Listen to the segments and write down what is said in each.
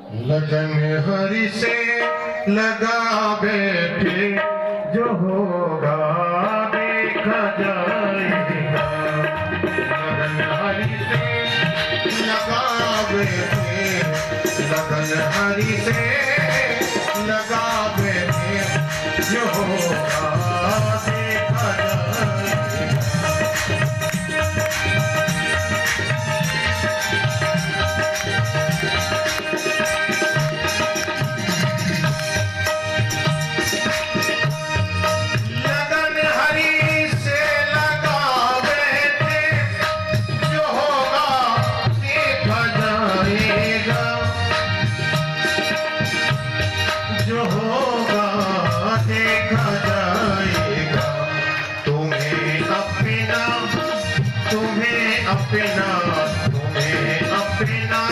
लगन हरि से लगा बैठे, जो होगा देखा जाएगा। लगन हरि से लगा बैठे, लगन हरि से लगा बैठे, जो होगा देखा जाएगा। जो होगा देखा जाएगा। तुम्हें अपना, तुम्हें अपना, तुम्हें अपना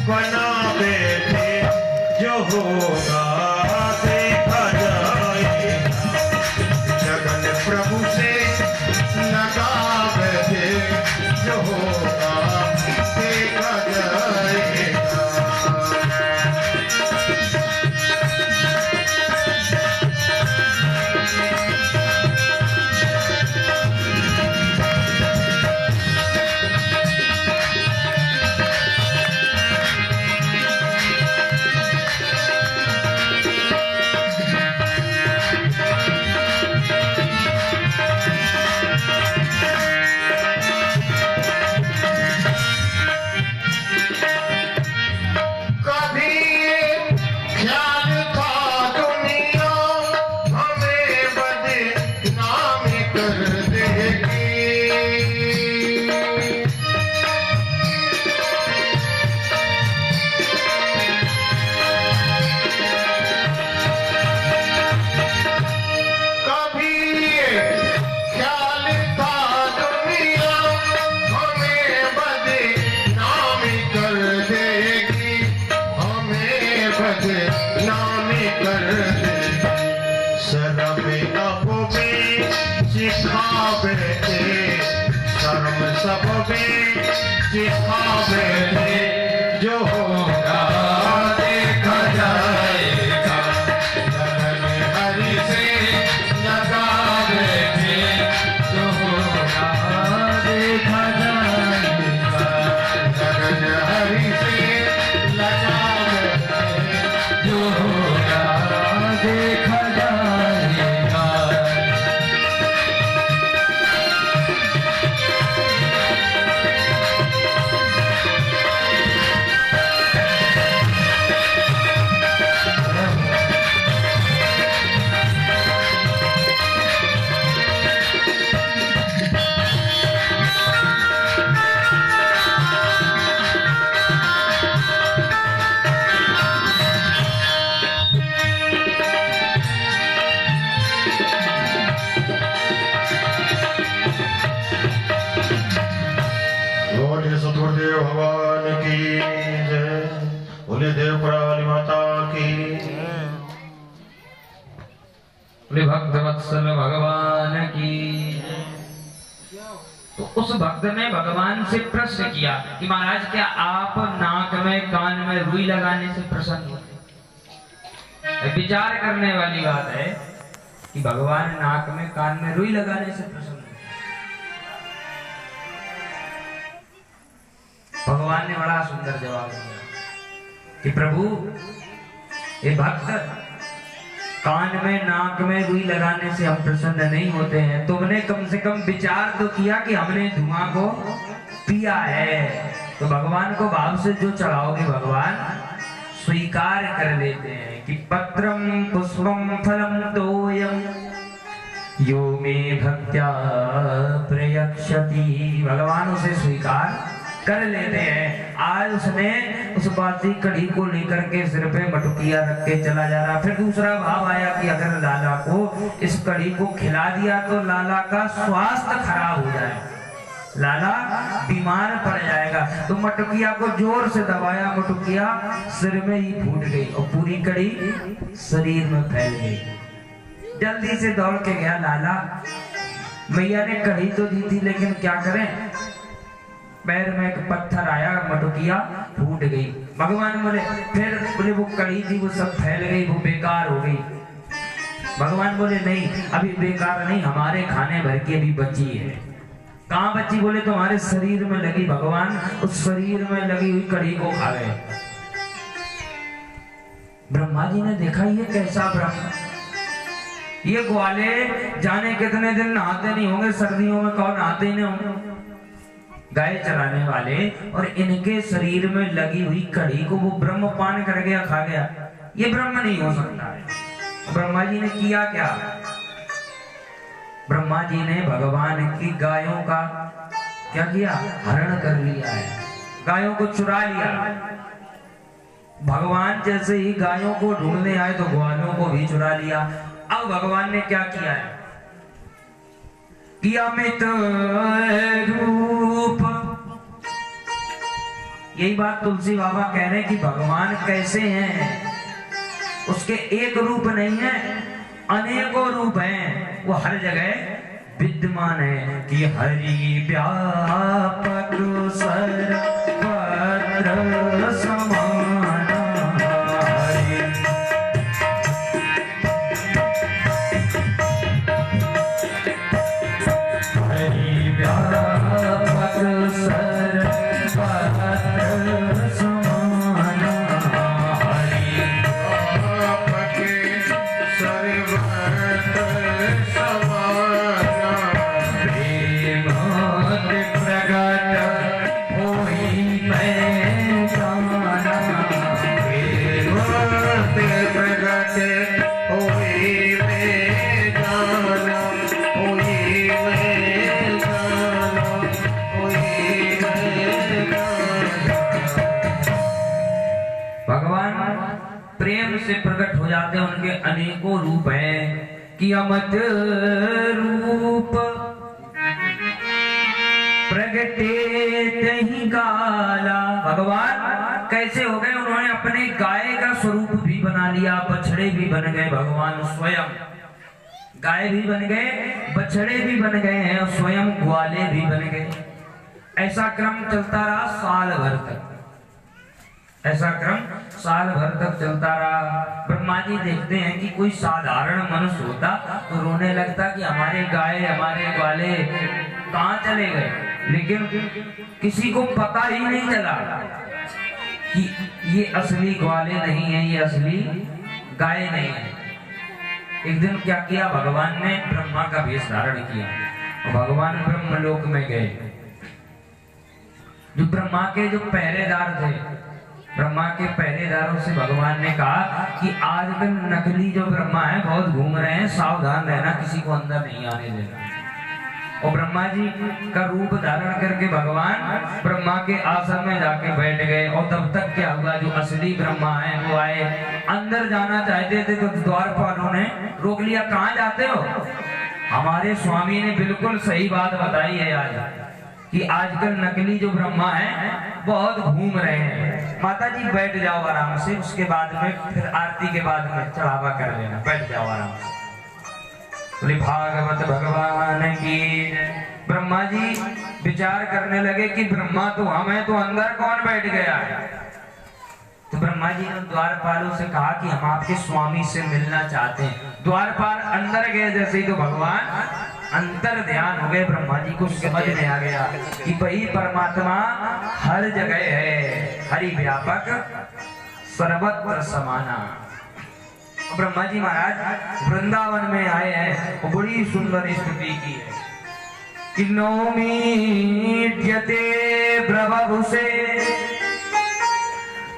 बना बैठे, जो होगा देखा जाएगा। जगन प्रभु से लगा बैठे, जो होगा देखा जाएगा। शर्म सब में सिखा बैठे, जो होगा देखा जाएगा। लगन हरि से लगा बैठे, जो होगा देखा जाएगा। लगन हरि से लगा बैठे, जो होगा देखा जाएगा। सतगुरुदेव भगवान की जय, बोले देवपुरानी माता की, बोले भक्तवत्सल भगवान की। तो उस भक्त ने भगवान से प्रश्न किया कि महाराज क्या आप नाक में कान में रुई लगाने से प्रसन्न होते? विचार करने वाली बात है कि भगवान नाक में कान में रुई लगाने से प्रसन्न। भगवान ने बड़ा सुंदर जवाब दिया कि प्रभु, ये भक्त कान में नाक में रुई लगाने से हम प्रसन्न नहीं होते हैं। तुमने कम से कम विचार तो किया कि हमने धुआं को पिया है। तो भगवान को भाव से जो चढ़ाओगे भगवान स्वीकार कर लेते हैं कि पत्रम पुष्पम फलम तोयम यो मे भक्त्या प्रयक्षति। भगवान उसे स्वीकार कर लेते हैं। आज उसने उस बाती कड़ी को लेकर के सिर पे मटुकिया रख के चला जा रहा। फिर दूसरा भाव आया कि अगर लाला को इस कड़ी को खिला दिया तो लाला का स्वास्थ्य खराब हो जाए, लाला बीमार पड़ जाएगा। तो मटुकिया को जोर से दबाया, मटुकिया सिर में ही फूट गई और पूरी कड़ी शरीर में फैल गई। जल्दी से दौड़ के गया लाला। मैया ने कड़ी तो दी थी, लेकिन क्या करें, पैर में एक पत्थर आया, मटुकिया फूट गई। भगवान बोले फिर बोले वो कड़ी थी वो सब फैल गई, वो बेकार हो गई। भगवान बोले नहीं, अभी बेकार नहीं, हमारे खाने भर की अभी बची है। कहाँ बची? बोले तुम्हारे शरीर में लगी। भगवान उस शरीर में लगी हुई कड़ी को खा गए। ब्रह्मा जी ने देखा ये कैसा ब्रह्म, ये ग्वाले जाने कितने दिन नहाते नहीं होंगे, सर्दियों में कौन नहाते ही नहीं होंगे, गाय चराने वाले, और इनके शरीर में लगी हुई कड़ी को वो ब्रह्म पान कर गया, खा गया। ये ब्रह्म नहीं हो सकता है। ब्रह्मा जी ने किया क्या? ब्रह्मा जी ने भगवान की गायों का क्या किया? हरण कर लिया है, गायों को चुरा लिया। भगवान जैसे ही गायों को ढूंढने आए तो ग्वालों को भी चुरा लिया। अब भगवान ने क्या किया है? किया मित रूप। यही बात तुलसी बाबा कह रहे हैं कि भगवान कैसे हैं, उसके एक रूप नहीं है, अनेकों रूप हैं, वो हर जगह विद्यमान है। कि हरि व्यापक सर्वत्र समान, हरि व्यापक सर्वत्र समान, हरि भगवान प्रेम से प्रकट हो जाते हैं, उनके अनेकों रूप हैं। कि अमत रूप प्रगटे तहीं काला। भगवान कैसे हो गए? उन्होंने अपने गाय का स्वरूप भी बना लिया, बछड़े भी बन गए। भगवान स्वयं गाय भी बन गए, बछड़े भी बन गए हैं, और स्वयं ग्वाले भी बन गए। ऐसा क्रम चलता रहा साल भर तक, ऐसा क्रम साल भर तक चलता रहा। ब्रह्मा जी देखते हैं कि कोई साधारण मनुष्य होता तो रोने लगता कि हमारे गाय हमारे ग्वाले कहाँ चले गए, लेकिन किसी को पता ही नहीं चला कि ये असली ग्वाले नहीं है, ये असली गाय नहीं है। एक दिन क्या किया? भगवान ने ब्रह्मा का वेश धारण किया और भगवान ब्रह्मलोक में गए। जो ब्रह्मा के जो पहरेदार थे, ब्रह्मा के पहरेदारों से भगवान ने कहा कि आजकल नकली जो ब्रह्मा है बहुत घूम रहे हैं, सावधान रहना, किसी को अंदर नहीं आने देना। और ब्रह्मा जी का रूप धारण करके भगवान ब्रह्मा के आसन में जाके बैठ गए। और तब तक क्या हुआ? जो असली ब्रह्मा है वो आए, अंदर जाना चाहते थे तो द्वारपालों ने रोक लिया। कहाँ जाते हो? हमारे स्वामी ने बिल्कुल सही बात बताई है आज कि आजकल नकली जो ब्रह्मा है बहुत घूम रहे हैं। माता जी बैठ जाओ आराम से, उसके बाद में फिर आरती के बाद में चढ़ावा कर लेना, बैठ जाओ आराम से। बोले भागवत भगवान की। ब्रह्मा जी विचार करने लगे कि ब्रह्मा तो हम है, तो अंदर कौन बैठ गया है? तो ब्रह्मा जी ने द्वारपालों से कहा कि हम आपके स्वामी से मिलना चाहते हैं। द्वारपाल अंदर गए जैसे ही तो भगवान अंतर ध्यान हो गए। ब्रह्मा जी को समझ में आ गया कि भाई परमात्मा हर जगह है, हरि व्यापक सर्वत्र समाना। ब्रह्मा जी महाराज वृंदावन में आए हैं और बड़ी सुंदर स्तुति की है कि नौमीड्यते ब्रवभुसे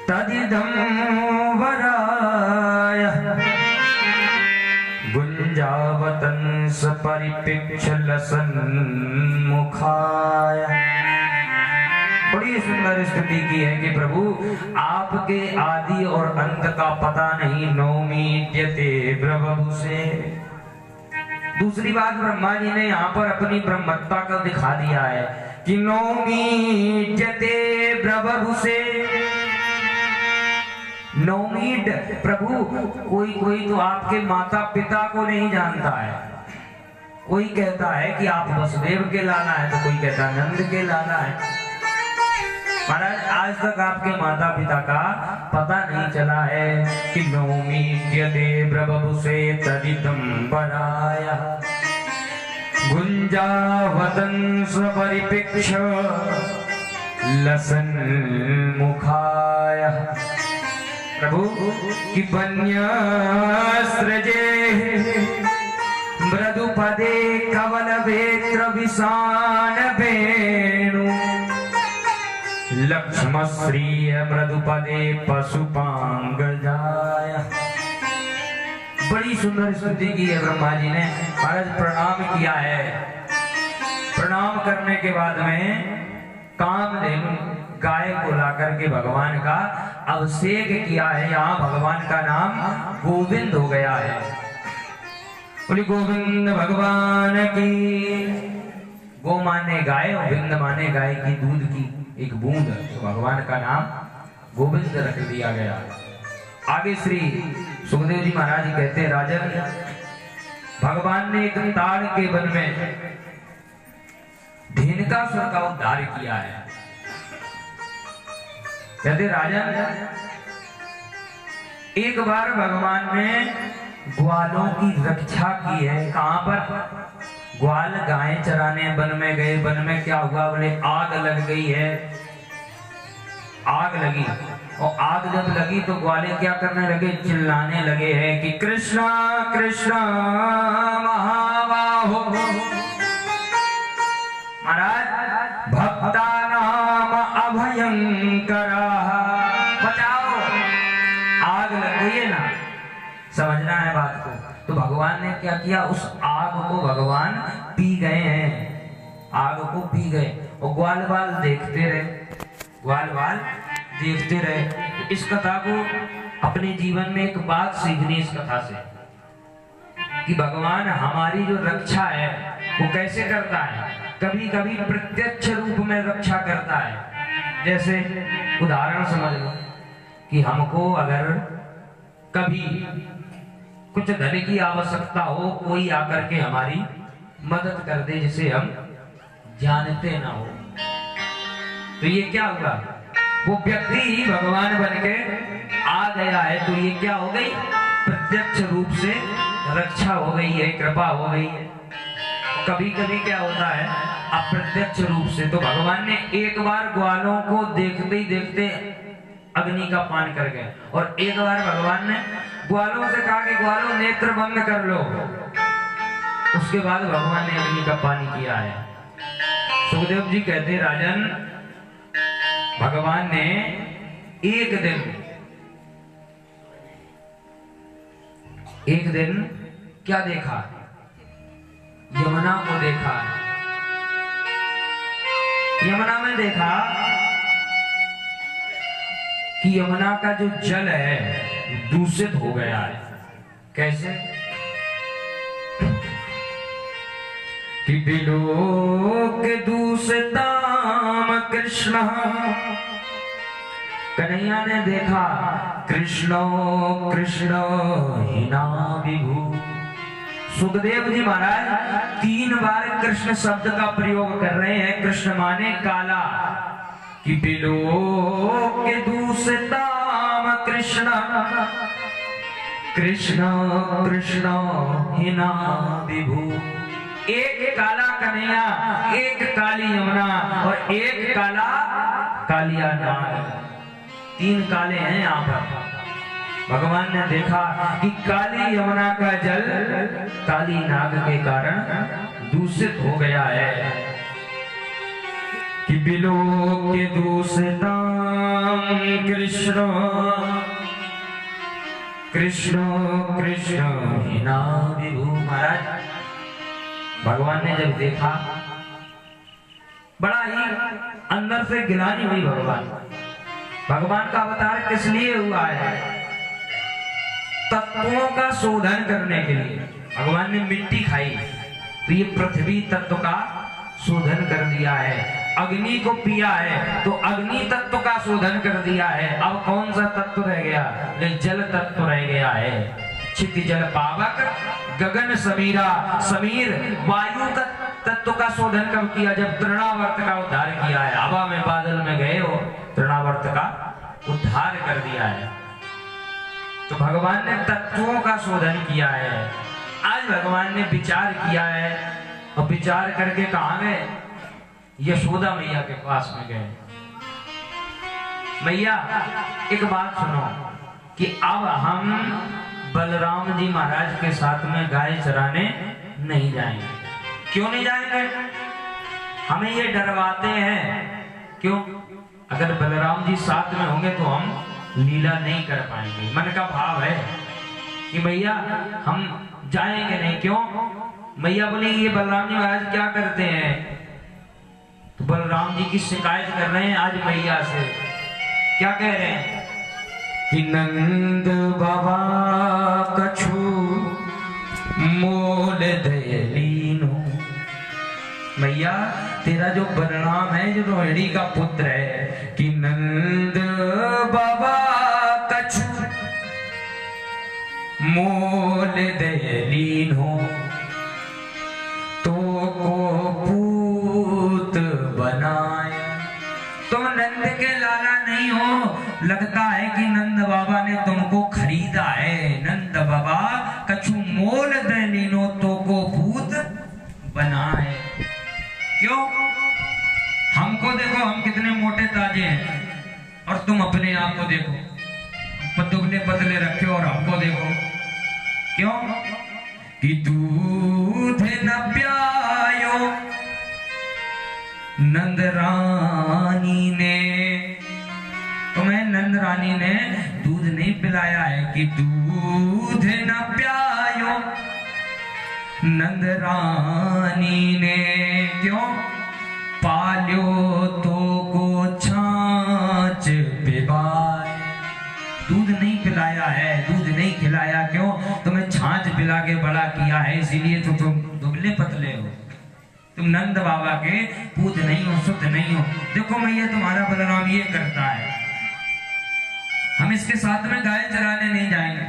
तदिदं वराय गुंजावतंस परिपिक्षल सन्मुखाय। बड़ी सुंदर स्तुति की है कि प्रभु आपके आदि और अंत का पता नहीं, नौमीड्यते ब्रवभुसे। दूसरी बात ब्रह्मा जी ने यहाँ पर अपनी ब्रह्मत्ता को दिखा दिया है कि नौमीड्यते ब्रवभुसे। नौमीड प्रभु, कोई तो आपके माता पिता को नहीं जानता है। कोई कहता है कि आप वसुदेव के लाला है, तो कोई कहता है नंद के लाला है। महाराज आज तक आपके माता पिता का पता नहीं चला है कि नौमी ब्रबभुषे तदिदं पराया गुंजावतंस परिपिक्ष लसन मुखाय। प्रभु कि बन्यस्रजे मृदुपदे कवल वेत्र विषाण वेणु लक्ष्मश्रिय मृदुपदे पशुपांगजाय। बड़ी सुंदर स्तुति की है ब्रह्मा जी ने। महाराज प्रणाम किया है। प्रणाम करने के बाद में कामधेनु गाय को लाकर के भगवान का अभिषेक किया है। यहाँ भगवान का नाम गोविंद हो गया है। बोली गोविंद भगवान की। गो माने गाय और विंद माने गाय की दूध की एक बूंद, तो भगवान का नाम गोविंद रख दिया गया। आगे श्री सुखदेव जी महाराज जी कहते हैं, राजन भगवान ने एक ताड़ के वन में धेनुकासुर का उद्धार किया है। कहते राजन एक बार भगवान ने ग्वालों की रक्षा की है। कहां पर? ग्वाल गाय चराने वन में गए। वन में क्या हुआ? बोले आग लग गई है। आग लगी और आग जब लगी तो ग्वाले क्या करने लगे? चिल्लाने लगे हैं कि कृष्णा कृष्णा महाबाहो। महाराज भक्ता नाम अभयंकरा, बचाओ। आग लग गई है ना, समझना है बात को। तो भगवान ने क्या किया? उस आग को भगवान पी गए हैं। आग को पी गए और ग्वाल बाल देखते रहे। ग्वाल बाल देखते रहे। इस कथा को अपने जीवन में एक बात सीखनी इस कथा से कि भगवान हमारी जो रक्षा है वो कैसे करता है। कभी कभी प्रत्यक्ष रूप में रक्षा करता है। जैसे उदाहरण समझ लो कि हमको अगर कभी कुछ धन की आवश्यकता हो, कोई आकर के हमारी मदद कर दे जिसे हम जानते ना हो, तो ये क्या हुआ? वो व्यक्ति ही भगवान बन के आ गया है। तो ये क्या हो गई? प्रत्यक्ष रूप से रक्षा हो गई है, कृपा हो गई है। कभी कभी क्या होता है? अप्रत्यक्ष रूप से। तो भगवान ने एक बार ग्वालों को देखते ही देखते अग्नि का पान कर गए और एक बार भगवान ने ग्वालों से कहा कि ग्वालों नेत्र बंद कर लो। उसके बाद भगवान ने अग्नि का पानी किया है। सुखदेव जी कहते हैं, राजन भगवान ने एक दिन क्या देखा? यमुना को देखा। यमुना में देखा कि यमुना का जो जल है दूषित हो गया है। कैसे? कि बिलोक दूषिताम कृष्ण। कन्हैया ने देखा कृष्णो कृष्णो हिना विभू। सुखदेव जी महाराज 3 बार कृष्ण शब्द का प्रयोग कर रहे हैं। कृष्ण माने काला। कि बिलोक दूषिताम कृष्ण कृष्ण कृष्ण हिना विभू। एक काला कन्हैया, एक काली यमुना और एक काला कालिया नाग। 3 काले हैं यहाँ पर। भगवान ने देखा कि काली यमुना का जल काली नाग के कारण दूषित हो गया है। कि बिलोक दूषिताम कृष्ण कृष्ण कृष्ण हिना विभू। महाराज भगवान ने जब देखा बड़ा ही अंदर से गिलानी हुई। भगवान का अवतार किस लिए हुआ है? तत्वों का शोधन करने के लिए। भगवान ने मिट्टी खाई तो ये पृथ्वी तत्व का शोधन कर दिया है। अग्नि को पिया है तो अग्नि तत्व का शोधन कर दिया है। अब कौन सा तत्व रह गया? जल तत्व रह गया है। क्षिति जल पावक गगन समीरा। समीर वायु का तत्व का शोधन कब किया? जब तृणावर्त का उद्धार किया है। हवा में बादल में गए हो, तृणावर्त का उद्धार कर दिया है। तो भगवान ने तत्वों का शोधन किया है। आज भगवान ने विचार किया है और विचार करके कहाँ गए? यशोदा मैया के पास में गए। मैया एक बात सुनो कि अब हम बलराम जी महाराज के साथ में गाय चराने नहीं जाएंगे। क्यों नहीं जाएंगे? हमें ये डरवाते हैं। क्यों? अगर बलराम जी साथ में होंगे तो हम लीला नहीं कर पाएंगे। मन का भाव है कि मैया हम जाएंगे नहीं। क्यों? मैया बोली ये बलराम जी महाराज क्या करते हैं? तो बलराम जी की शिकायत कर रहे हैं आज मैया से। क्या कह रहे हैं कि नंद बाबा कछु मोल दयलीनो। मैया तेरा जो बलराम है, जो रोहिणी का पुत्र है, कि नंद बाबा कछु मोल दयलीनो, तो को पूत बनाए। तुम नंद के लाला नहीं हो, लगता है कि नंद बाबा ने तुमको खरीदा है। नंद बाबा कछु मोल दयलीनो, तो को पूत बनाए। क्यों? हमको देखो, हम कितने मोटे ताजे हैं, और तुम अपने आप को देखो दुबले पतले रखे, और हमको देखो। क्यों? कि दूध न प्यायो नंद रानी ने, तुम्हें नंद रानी ने दूध नहीं पिलाया है। कि दूध न प्यायो नंद रानी ने, क्यों? पाल्यो तो को छाछ पिबाए। दूध नहीं पिलाया है, दूध नहीं खिलाया। क्यों? तुम्हें छाछ पिला के बड़ा किया है, इसीलिए तो तुम दुबले पतले हो। तुम नंद बाबा के पूत नहीं हो, शुद्ध नहीं हो। देखो मैया तुम्हारा बलराम ये करता है, हम इसके साथ में गाय चराने नहीं जाएंगे।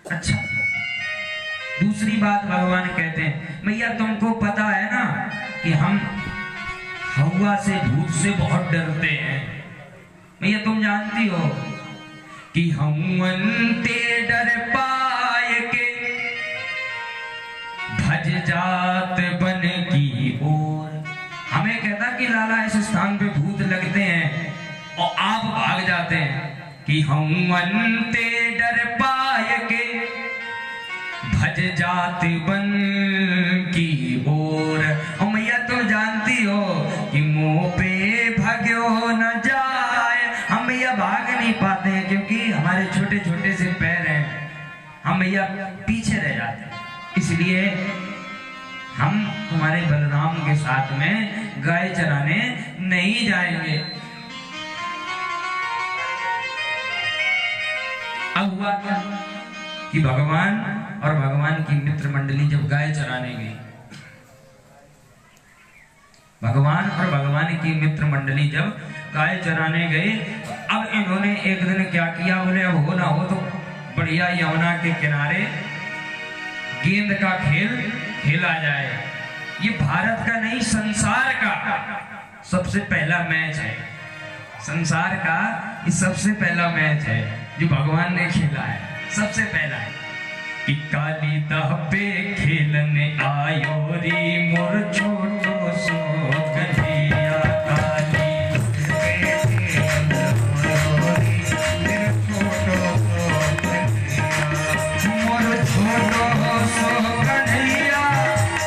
अच्छा, दूसरी बात भगवान कहते हैं, मैया तुमको पता है ना कि हम हवा से, भूत से बहुत डरते हैं। मैया तुम जानती हो कि हम अंते डर पाए के भज जात बन की ओर। हमें कहता कि लाला इस स्थान पे भूत लगते हैं, और आप भाग जाते हैं। कि हम अंते डर पाए के भज जात बन की ओर। और मैया तुम जानती हो कि मुंह पे भग्यो न जाए। हम मैया भाग नहीं पाते हैं, क्योंकि हमारे छोटे छोटे से पैर हैं, हम मैया पीछे रह जाते हैं। इसलिए हम तुम्हारे बलराम के साथ में गाय चराने नहीं जाएंगे। अब हुआ क्या कि भगवान और भगवान की मित्र मंडली जब गाय चराने गई, भगवान और भगवान की मित्र मंडली जब गाय चराने गए, अब इन्होंने एक दिन क्या किया, बोले अब हो ना हो तो बढ़िया यमुना के किनारे गेंद का खेल खेला जाए। ये भारत का नहीं, संसार का सबसे पहला मैच है। संसार का ये सबसे पहला मैच है जो भगवान ने खेला है, सबसे पहला है। कि काली दह पे खेलने आयो री मोर छोटो सो कन्हैया। काली मोर छोटो सो कन्हैया,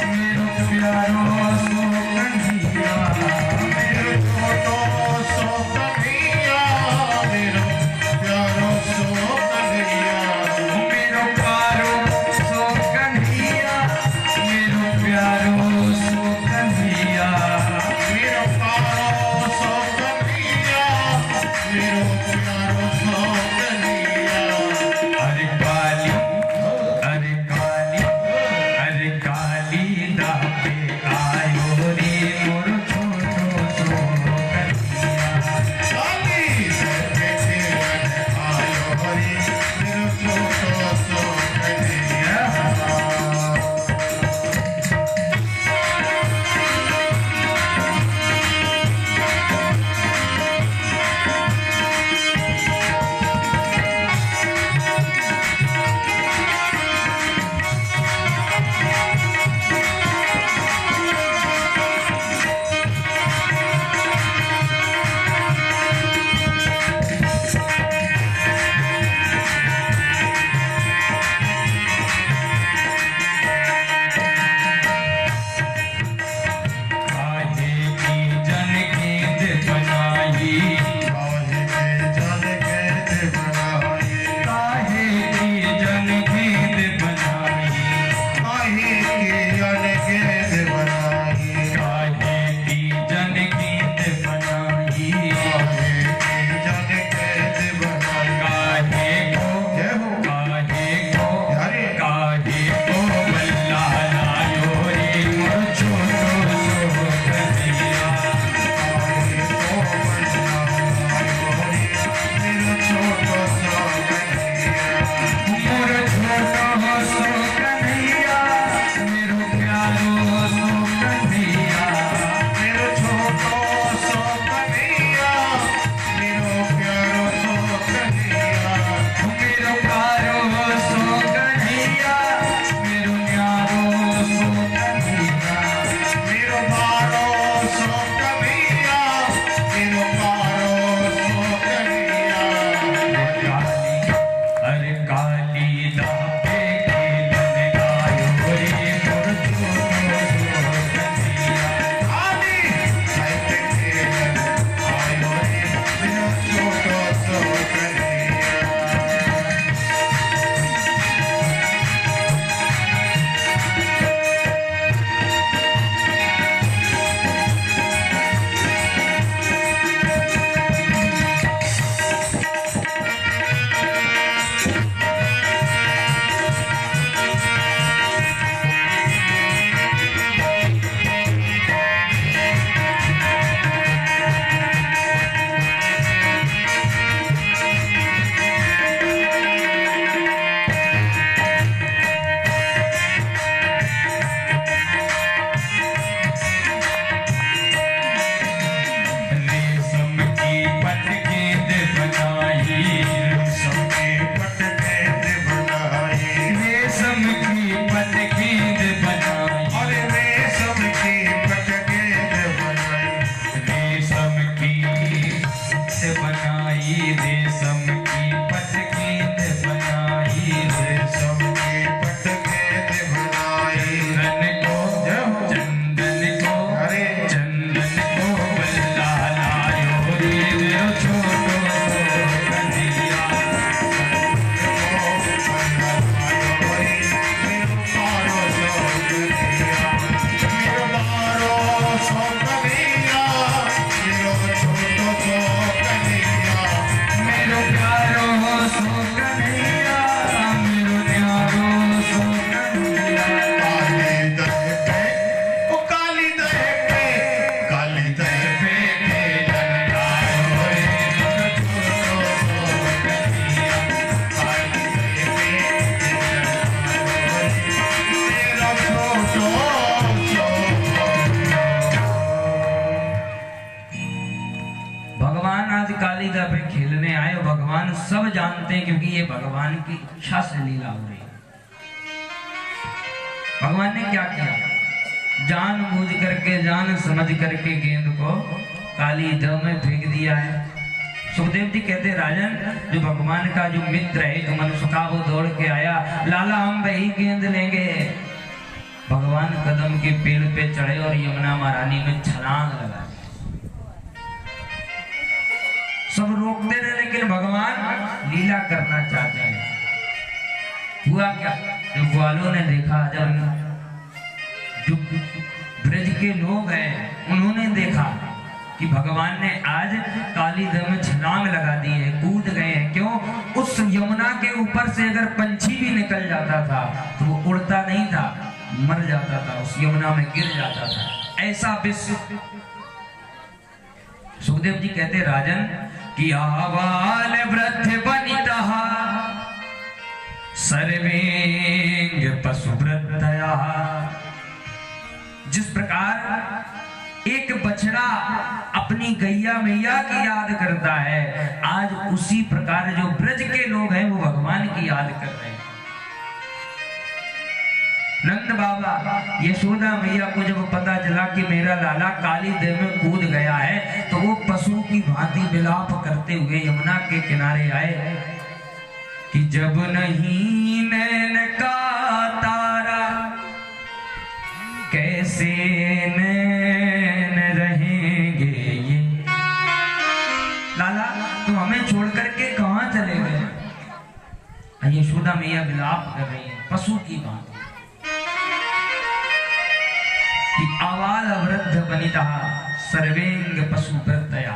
मेरो प्यारो सो कन्हैया। मेरो छोटो सो कन्हैया, मेरो प्यारो सो कन्हैया। मेरो प्यारो सो कन्हैया, मेरो प्यारो सो कन्हैया। जानते हैं क्योंकि ये भगवान की इच्छा से लीला हो रही है। भगवान ने क्या किया, जान बूझ करके जान समझ करके गेंद को काली दव में फेंक दिया है। सुखदेव जी कहते राजन, जो भगवान का जो मित्र है जो मनुष्य का, वो दौड़ के आया, लाला हम वही गेंद लेंगे। भगवान कदम के पेड़ पे चढ़े और यमुना महारानी में छलांग लगा। सब रोकते रहे लेकिन भगवान लीला करना चाहते हैं। हुआ क्या, जो ग्वालों ने देखा, जब जो ब्रज के लोग हैं उन्होंने देखा कि भगवान ने आज काली दव में छलांग लगा दी है, कूद गए हैं। क्यों? उस यमुना के ऊपर से अगर पंछी भी निकल जाता था तो वो उड़ता नहीं था, मर जाता था, उस यमुना में गिर जाता था। ऐसा विश्व। सुखदेव जी कहते राजन कि आवाल वृद्ध बनिता सर्वेंग पशुवृत्तया। जिस प्रकार एक बछड़ा अपनी गैया मैया की याद करता है, आज उसी प्रकार जो ब्रज के लोग हैं वो भगवान की याद कर रहे हैं। नंद बाबा यशोदा मैया को जब पता चला कि मेरा लाला काली दव में कूद गया है, तो वो पशु की भांति विलाप करते हुए यमुना के किनारे आए कि जब नहीं नैन का तारा कैसे नैन रहेंगे ये। लाला तुम हमें छोड़ करके कहां चले गए? यशोदा मैया विलाप कर रही है पशु की बात कि आवाल वृद्ध बनिता सर्वेंग पशु प्रत्यया।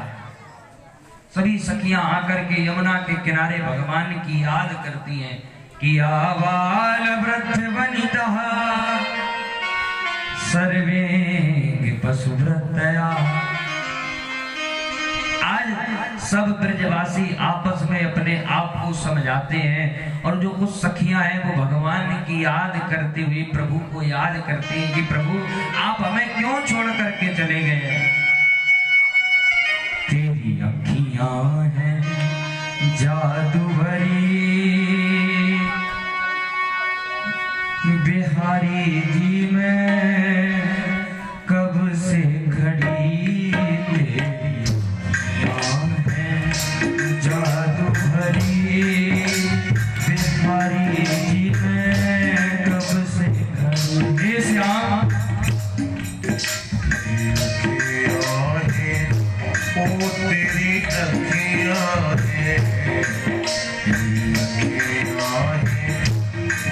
सभी सखियां आकर के यमुना के किनारे भगवान की याद करती हैं कि आवाल वृद्ध बनिता सर्वेंग पशु प्रत्यया। आज सब ब्रजवासी आपस में अपने आप को समझाते हैं और जो कुछ सखियां हैं वो भगवान की याद करते हुए प्रभु को याद करते हैं कि प्रभु आप हमें क्यों छोड़ करके चले गए? तेरी अखियां हैं जादू भरी बिहारी जी में कब से खड़ी, तेरी जादू भरी बिहारी जी में कब से खड़ी। श्याम ओ तेरी अखियां हैं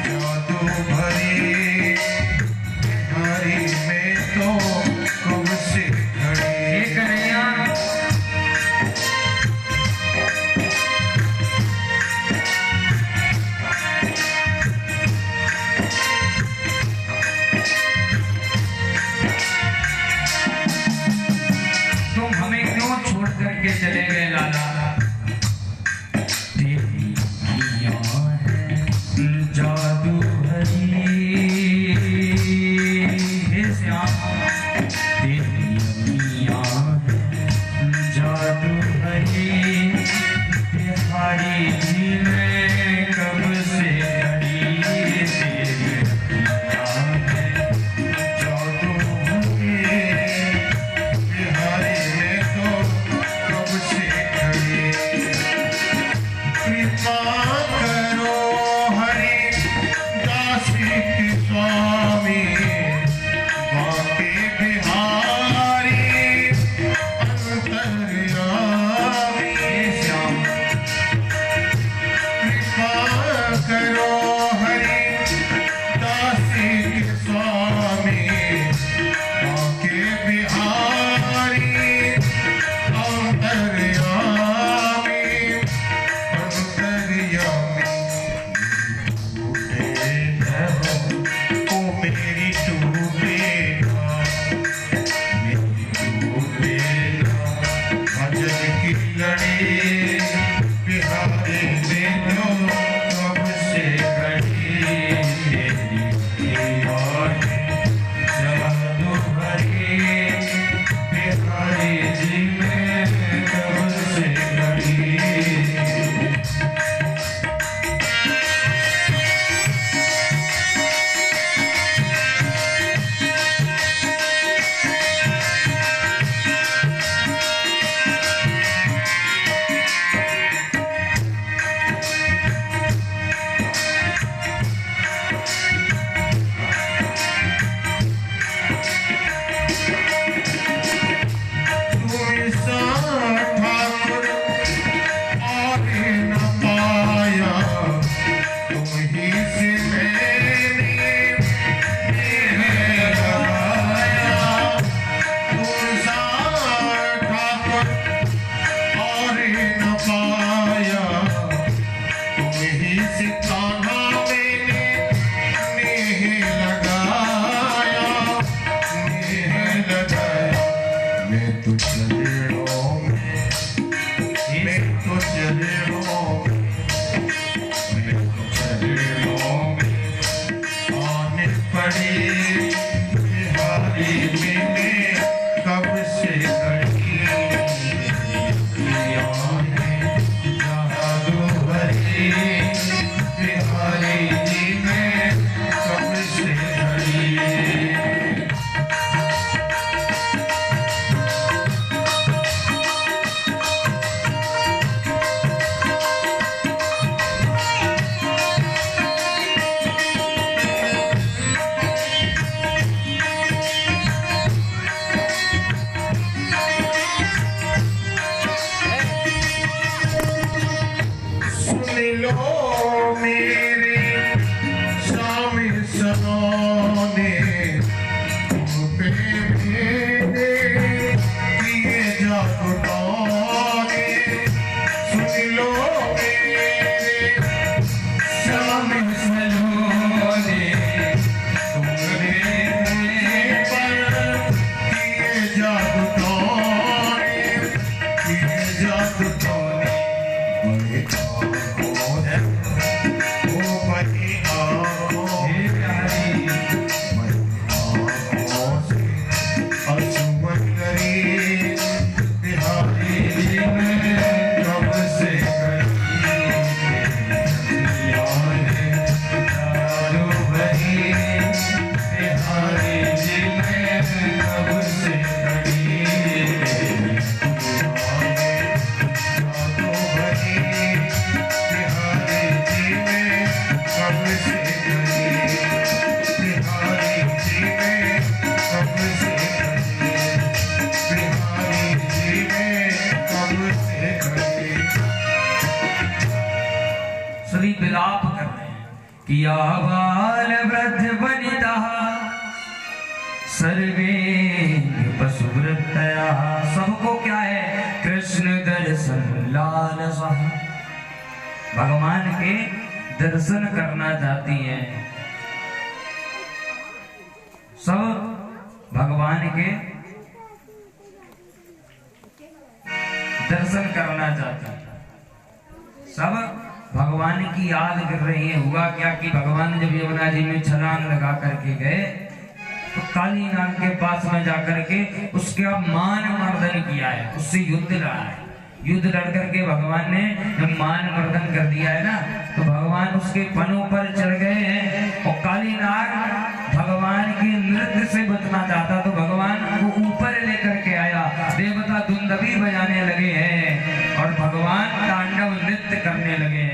जादू भरी, हरी में तो कब से खड़ी। कन्हैया तुम हमें क्यों छोड़ करके चले गए लाला? तेरी अखियां हैं ही से कान्हा मैंने नेह लगाया, नेह लगाया। मैं तो चलेड़ों में, मैं तो चलेड़ों में, मैं तो चलेड़ों में आने पड़ी बिहारी मैंने कब से खड़ी जादू भरी बिहारी जी में कब से खड़ी। लो मेरे स्वामी सनोने पे मेरे किए जागुटाने। सुन लो मेरे स्वामी सनोने तुम्हारे पर किए जागुटाने, किए जागुटाने। सभी विलाप कर रहे हैं कि आबाल वृद्ध वनिता सर्वे पशुवृत्तया। सबको क्या है? कृष्ण दर्शन लालसा। भगवान के दर्शन करना चाहती हैं सब, भगवान के दर्शन करना चाहते हैं सब, भगवान की याद कर रही है। हुआ क्या कि भगवान जब यमुना जी में छलांग लगा करके गए तो काली नाग के पास में जाकर के उसका मान मर्दन किया है, उससे युद्ध लड़ा है। युद्ध लड़ करके भगवान ने जब मान मर्दन कर दिया है ना, तो भगवान उसके पनों पर चढ़ गए हैं और काली नाग भगवान के नृत्य से बचना चाहता तो भगवान को ऊपर लेकर के आया। देवता दुंदभी बजाने लगे हैं और भगवान तांडव नृत्य करने लगे हैं।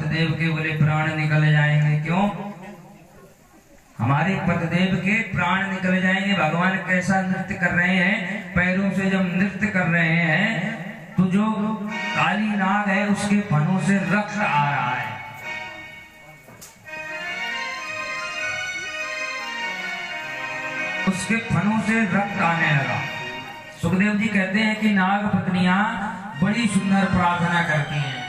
पतिदेव के बोले प्राण निकल जाएंगे। क्यों? हमारे पतिदेव के प्राण निकल जाएंगे। भगवान कैसा नृत्य कर रहे हैं, पैरों से जब नृत्य कर रहे हैं तो जो काली नाग है उसके फनों से रक्त आ रहा है। उसके फनों से रक्त आने लगा। सुखदेव जी कहते हैं कि नाग पत्नियां बड़ी सुंदर प्रार्थना करती हैं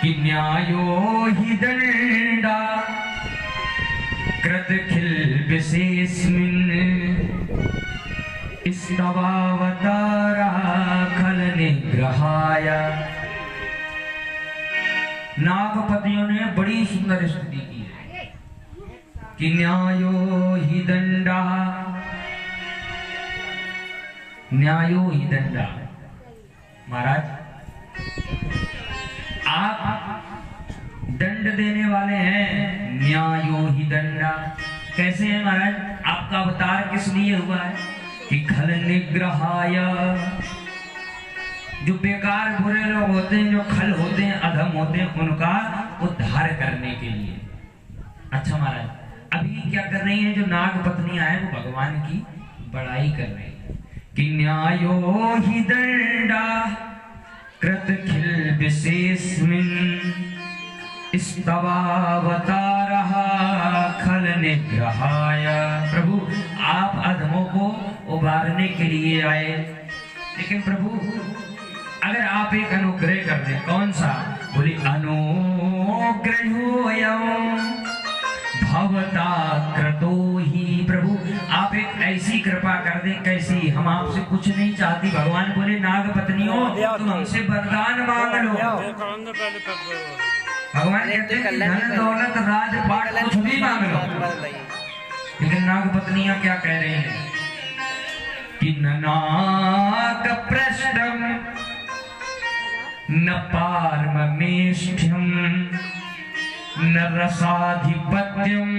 कि न्यायो ही दंडा कृत खिल विशेषमिन स्तवावतारा खल निग्रहाय। नागपतियों ने बड़ी सुंदर स्तुति की है कि न्यायो ही दंडा, न्यायो ही दंडा। महाराज आप दंड देने वाले हैं, न्यायो ही दंडा। कैसे है महाराज? आपका अवतार किस लिए हुआ है? कि खल निग्रहाय, जो बेकार बुरे लोग होते हैं, जो खल होते हैं, अधम होते हैं, उनका उद्धार करने के लिए। अच्छा महाराज, अभी क्या कर रही हैं जो नाग पत्नियां हैं, वो भगवान की बड़ाई कर रही है कि न्यायो ही दंडा कृत खिल विशेषमिन स्तवावतारः खल निग्रहाय। प्रभु आप अधमों को उबारने के लिए आए, लेकिन प्रभु अगर आप एक अनुग्रह कर दें। कौन सा? बोले अनुग्रहोऽयं भवता कृतो ही। प्रभु आप एक ऐसी कृपा कर दें। कैसी? हम आपसे कुछ नहीं चाहती। भगवान बोले नाग पत्नियों तुम हमसे वरदान मांग लो। भगवान कहते हैं धन दौलत राजपाट कुछ भी मांग लो, लेकिन नाग पत्नियां क्या कह रही हैं कि न नाग पृष्ठम न पारमेष्ठ्यम न रसाधिपत्यम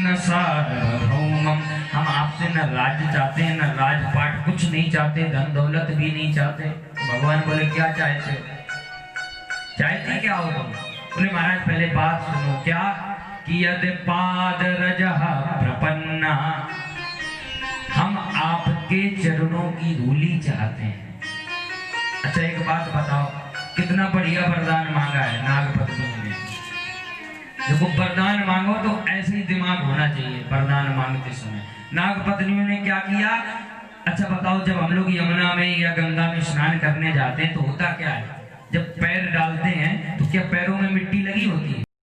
न सार्वभौमम। हम आपसे न राज्य चाहते हैं, न राजपाट, कुछ नहीं चाहते, धन दौलत भी नहीं चाहते। भगवान बोले क्या चाहते हो? चाहते क्या हो तुम? बोले महाराज पहले बात सुनो। क्या? कि यदि पाद रजः प्रपन्ना, हम आपके चरणों की धूली चाहते हैं। अच्छा एक बात बताओ, कितना बढ़िया वरदान मांगा है नाग पत्नियों ने। देखो वरदान मांगो तो ऐसे ही दिमाग होना चाहिए वरदान मांगते समय। नाग पत्नियों ने क्या किया? अच्छा बताओ, जब हम लोग यमुना में या गंगा में स्नान करने जाते हैं तो होता क्या है? जब पैर डालते हैं तो क्या पैरों में मिट्टी लगी होती है?